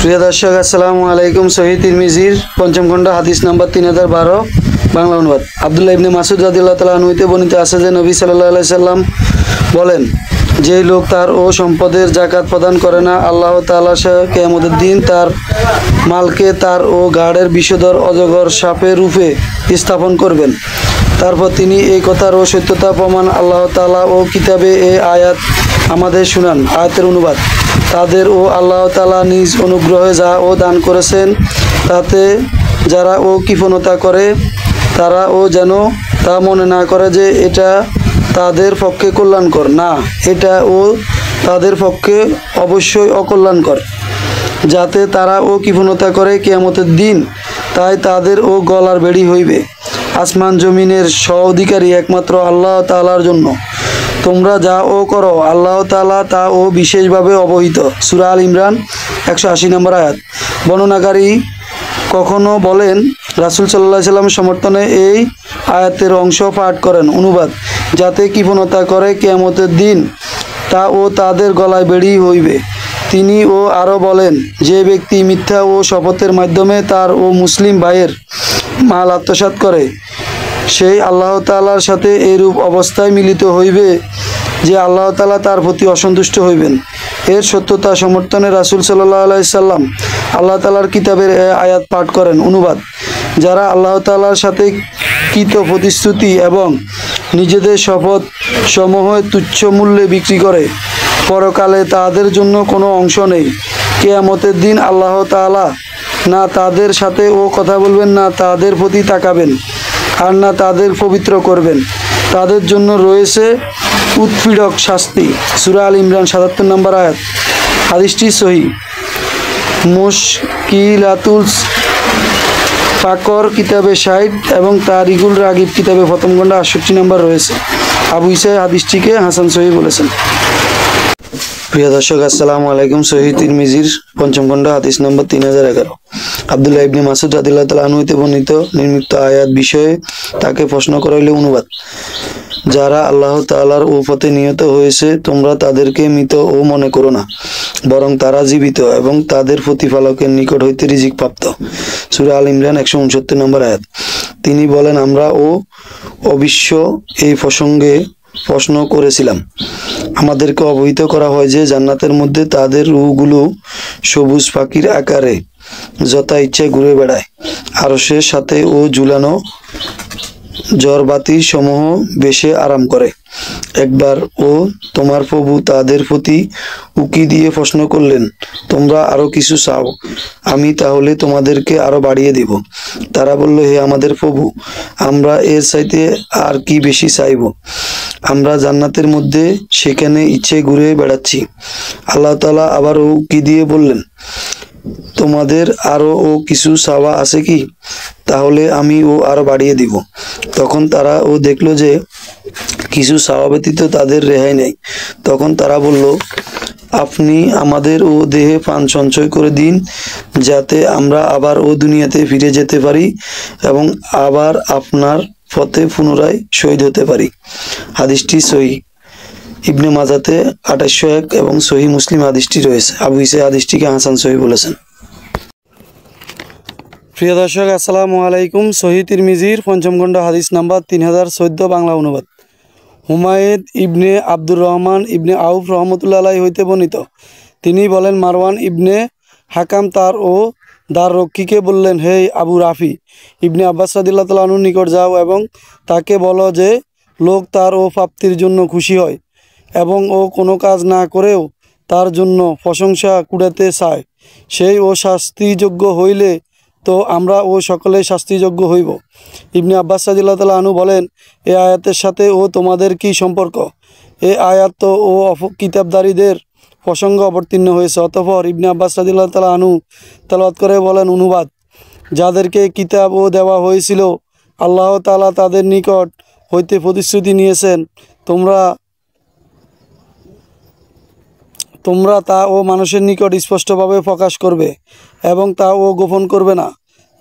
প্রিয় দর্শক, আসসালামু আলাইকুম। সহিহ তিরমিজির পঞ্চম খণ্ড হাদিস নাম্বার 3012 বাংলা অনুবাদ। আব্দুল্লাহ ইবনে মাসউদ রাদিয়াল্লাহু তাআলা আনহু হতে বর্ণিত আছে যে নবী সাল্লাল্লাহু আলাইহি সাল্লাম বলেন, যে লোক তার ও সম্পদের যাকাত প্রদান করে না, আল্লাহ তাআলা কিয়ামতের দিন তার মালকে তার ও গাড়ের বিষধর অজগর সাপের রূপে স্থাপন করবেন। তারপর তিনি এই কথার ও সত্যতা প্রমাণ আল্লাহ তাআলা ও কিতাবে এ আয়াত আমাদের শুনান। আয়াতের অনুবাদ: তাদের ও আল্লাহ তাআলা নিজ অনুগ্রহে যা ও দান করেছেন তাতে যারা ও কৃপণতা করে তারা ও যেন তা মনে না করে যে এটা তাদের পক্ষে কল্যাণকর, না, এটা ও তাদের পক্ষে অবশ্যই অকল্যাণকর। যাতে তারা ও কৃপণতা করে কিয়ামতের দিন, তাই তাদের ও গলার বেড়ি হইবে। আসমান জমিনের স্ব-অধিকারী একমাত্র আল্লাহ তাআলার জন্য তোমরা যা ও করো, আল্লাহ তাআলা তা ও বিশেষভাবে অবহিত। সূরা আল ইমরান 180 নম্বর আয়াত। বর্ণনাকারী কখনো বলেন, রাসূল সাল্লাল্লাহু আলাইহি সাল্লামের সমর্থনে এই আয়াতের অংশ পাঠ করেন। অনুবাদ: যাতে কৃপণতা করে কিয়ামতের দিন তা ও তাদের গলায় বেড়ি হইবে। তিনি ও আরও বলেন, যে ব্যক্তি মিথ্যা ও শপথের মাধ্যমে তার ও মুসলিম ভাইয়ের মাল আত্মসাৎ করে, সেই আল্লাহ তাআলার সাথে এরূপ অবস্থায় মিলিত হইবে যে আল্লাহ তাআলা তার প্রতি অসন্তুষ্ট হইবেন। এর সত্যতা সমর্থনে রাসূল সাল্লাল্লাহু আলাইহি সাল্লাম আল্লাহ তাআলার কিতাবের আয়াত পাঠ করেন। অনুবাদ: যারা আল্লাহ তাআলার সাথে কৃত প্রতিশ্রুতি এবং নিজেদের শপথ সমূহ তুচ্ছ মূল্যে বিক্রি করে, পরকালে তাদের জন্য কোনো অংশ নেই। কিয়ামতের দিন আল্লাহ তাআলা না তাদের সাথে ও কথা বলবেন, না তাদের প্রতি তাকাবেন, আর না তাদের পবিত্র করবেন। তাদের জন্য রয়েছে উৎপীড়ক শাস্তি। সূরা আল ইমরান 77 নম্বর আয়াত। হাদিসটি সহিহ। মুশকিলাতুল ফাকর কিতাবে 60 এবং তারিকুল রাগিব কিতাবে প্রথম খণ্ড 68 নম্বর রয়েছে। আবু ঈসা হাদিসটিকে হাসান সহিহ বলেছেন। প্রিয় দর্শক, আসসালামু আলাইকুম। সহিহ তিরমিজির পঞ্চম খণ্ড হাদিস নম্বর 3011। আব্দুল্লাহ ইবনে মাসউদ রাদিয়াল্লাহু তাআলা আনহু হতে বর্ণিত নিম্নোক্ত আয়াত বিষয়ে তাকে প্রশ্ন করা হইলে অনুবাদ: যারা আল্লাহ তাআলার পথে নিহত হয়েছে তোমরা তাদেরকে মৃত ও মনে করো না, বরং তারা জীবিত এবং তাদের প্রতিপালকের নিকট হইতে রিজিক প্রাপ্ত। সূরা আল ইমরান 169 নম্বর আয়াত। তিনি বলেন, আমরা অবশ্য এই প্রসঙ্গে প্রশ্ন করেছিলাম। আমাদেরকে অবহিত করা হয় যে জান্নাতের মধ্যে তাদের রূহগুলো সবুজ পাখির আকারে যথা ইচ্ছায় ঘুরে বেড়ায়। আরশের সাথে ও ঝুলানো জড়বাতি সমূহ বেশে আরাম করে। একবার ও তোমার প্রভু তাদের প্রতি উকি দিয়ে প্রশ্ন করলেন, তোমরা আরো কিছু চাও, আমি তাহলে তোমাদেরকে আরো বাড়িয়ে দেব। তারা বলল, হে আমাদের প্রভু, আমরা এর চাইতে আর কি বেশি চাইব? আমরা জান্নাতের মধ্যে সেখানে ইচ্ছে ঘুরে বেড়াচ্ছি। আল্লাহ তাআলা আবারও উকি দিয়ে বললেন, তোমাদের আরো ও কিছু চাওয়া আছে কি? তাহলে আমি ও আরো বাড়িয়ে দিব। তখন তারা ও দেখলো যে কিছু চাওয়া ব্যতীত তাদের রেহাই নেই। তখন তারা বলল, আপনি আমাদের ও দেহে প্রাণ সঞ্চয় করে দিন, যাতে আমরা আবার ও দুনিয়াতে ফিরে যেতে পারি এবং আবার আপনার পথে পুনরায় শহীদ হতে পারি। হাদিসটি সহিহ। ইবনে মাজাতে 2801 এবং সহিহ মুসলিম হাদিসটি রয়েছে। আবু ঈসা হাদিসটিকে হাসান সহিহ বলেছেন। প্রিয় দর্শক, আসসালামু আলাইকুম। সহিহ তিরমিজির পঞ্চম খণ্ড হাদিস নাম্বার 3014 বাংলা অনুবাদ। হুমায়দ ইবনে আব্দুর রহমান ইবনে আউফ রহমতুল্লাহ আলাইহি হইতে বর্ণিত, তিনি বলেন, মারওয়ান ইবনে হাকাম তার ও দ্বার রক্ষীকে বললেন, হে আবু রাফি, ইবনে আব্বাস রাদিয়াল্লাহু তাআলা আনহুর নিকট যাও এবং তাকে বলো যে লোক তার ও প্রাপ্তির জন্য খুশি হয় এবং ও কোনো কাজ না করেও তার জন্য প্রশংসা কুড়াতে চায়, সেই ও শাস্তিযোগ্য হইলে তো আমরা ও সকলে শাস্তিযোগ্য হইব। ইবনে আব্বাস রাদিয়াল্লাহু তাআলা আনহু বলেন, এই আয়াতের সাথে ও তোমাদের কি সম্পর্ক? এই আয়াত তো ও কিতাবদারীদের প্রসঙ্গ অবতীর্ণ হয়েছে। অতঃপর ইবনে আব্বাস রাদিয়াল্লাহু তাআলা আনহু তেলাওয়াত করে বলেন, অনুবাদ: যাদেরকে কিতাব ও দেওয়া হয়েছিল আল্লাহ তাআলা তাদের নিকট হইতে প্রতিশ্রুতি নিয়েছেন, তোমরা তা ও মানুষের নিকট স্পষ্টভাবে প্রকাশ করবে এবং তা ও গোপন করবে না।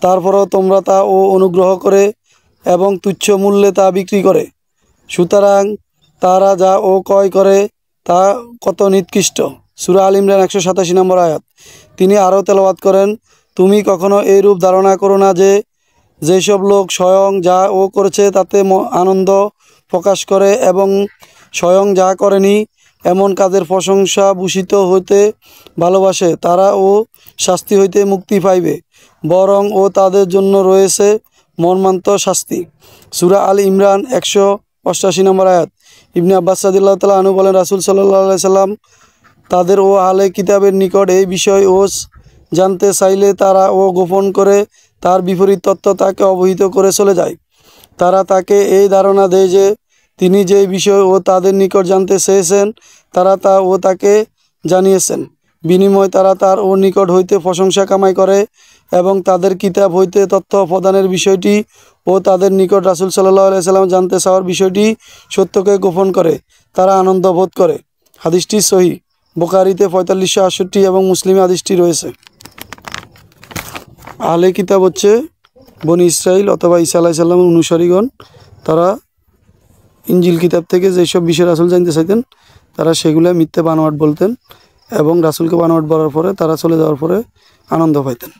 তারপরও তোমরা তা ও অনুগ্রহ করে এবং তুচ্ছ মূল্যে তা বিক্রি করে। সুতরাং তারা যা ও ক্রয় করে তা কত নিকৃষ্ট। সূরা আল ইমরান 187 নম্বর আয়াত। তিনি আরও তেলাওয়াত করেন, তুমি কখনো এইরূপ ধারণা করো না যে যেসব লোক স্বয়ং যা ও করেছে তাতে আনন্দ প্রকাশ করে এবং স্বয়ং যা করেনি এমন কাজের প্রশংসা ভূষিত হইতে ভালোবাসে, তারা ও শাস্তি হইতে মুক্তি পাইবে, বরং ও তাদের জন্য রয়েছে মর্মান্ত শাস্তি। সূরা আল ইমরান 188 নম্বর আয়াত। ইবনে আব্বাস রাদিয়াল্লাহু তাআলা আনহু বলেন, রাসূল সাল্লাল্লাহু আলাইহি সাল্লাম তাদের ও আহলে কিতাবের নিকট এই বিষয় ও জানতে চাইলে তারা ও গোপন করে তার বিপরীত তত্ত্ব তাকে অবহিত করে চলে যায়। তারা তাকে এই ধারণা দেয় যে তিনি যে বিষয় ও তাদের নিকট জানতে চেয়েছেন তারা তা ও তাকে জানিয়েছেন। বিনিময় তারা তার ও নিকট হইতে প্রশংসা কামাই করে এবং তাদের কিতাব হইতে তথ্য প্রদানের বিষয়টি ও তাদের নিকট রাসূল সাল্লাল্লাহু আলাইহি সাল্লাম জানতে চাওয়ার বিষয়টি সত্যকে গোপন করে তারা আনন্দ বোধ করে। হাদিসটি সহিহ, বুখারীতে 4568 এবং মুসলিমে হাদিসটি রয়েছে। আহলে কিতাব হচ্ছে বনি ইসরাইল অথবা ঈসা আলাইহিস সালামের অনুসারীগণ। তারা ইনজিল কিতাব থেকে যেসব বিষয় রাসূল জানতে চাইতেন তারা সেগুলো মিথ্যে বানোয়াট বলতেন এবং রাসূলকে বানোয়াট বলার পরে তারা চলে যাওয়ার পরে আনন্দ পাইতেন।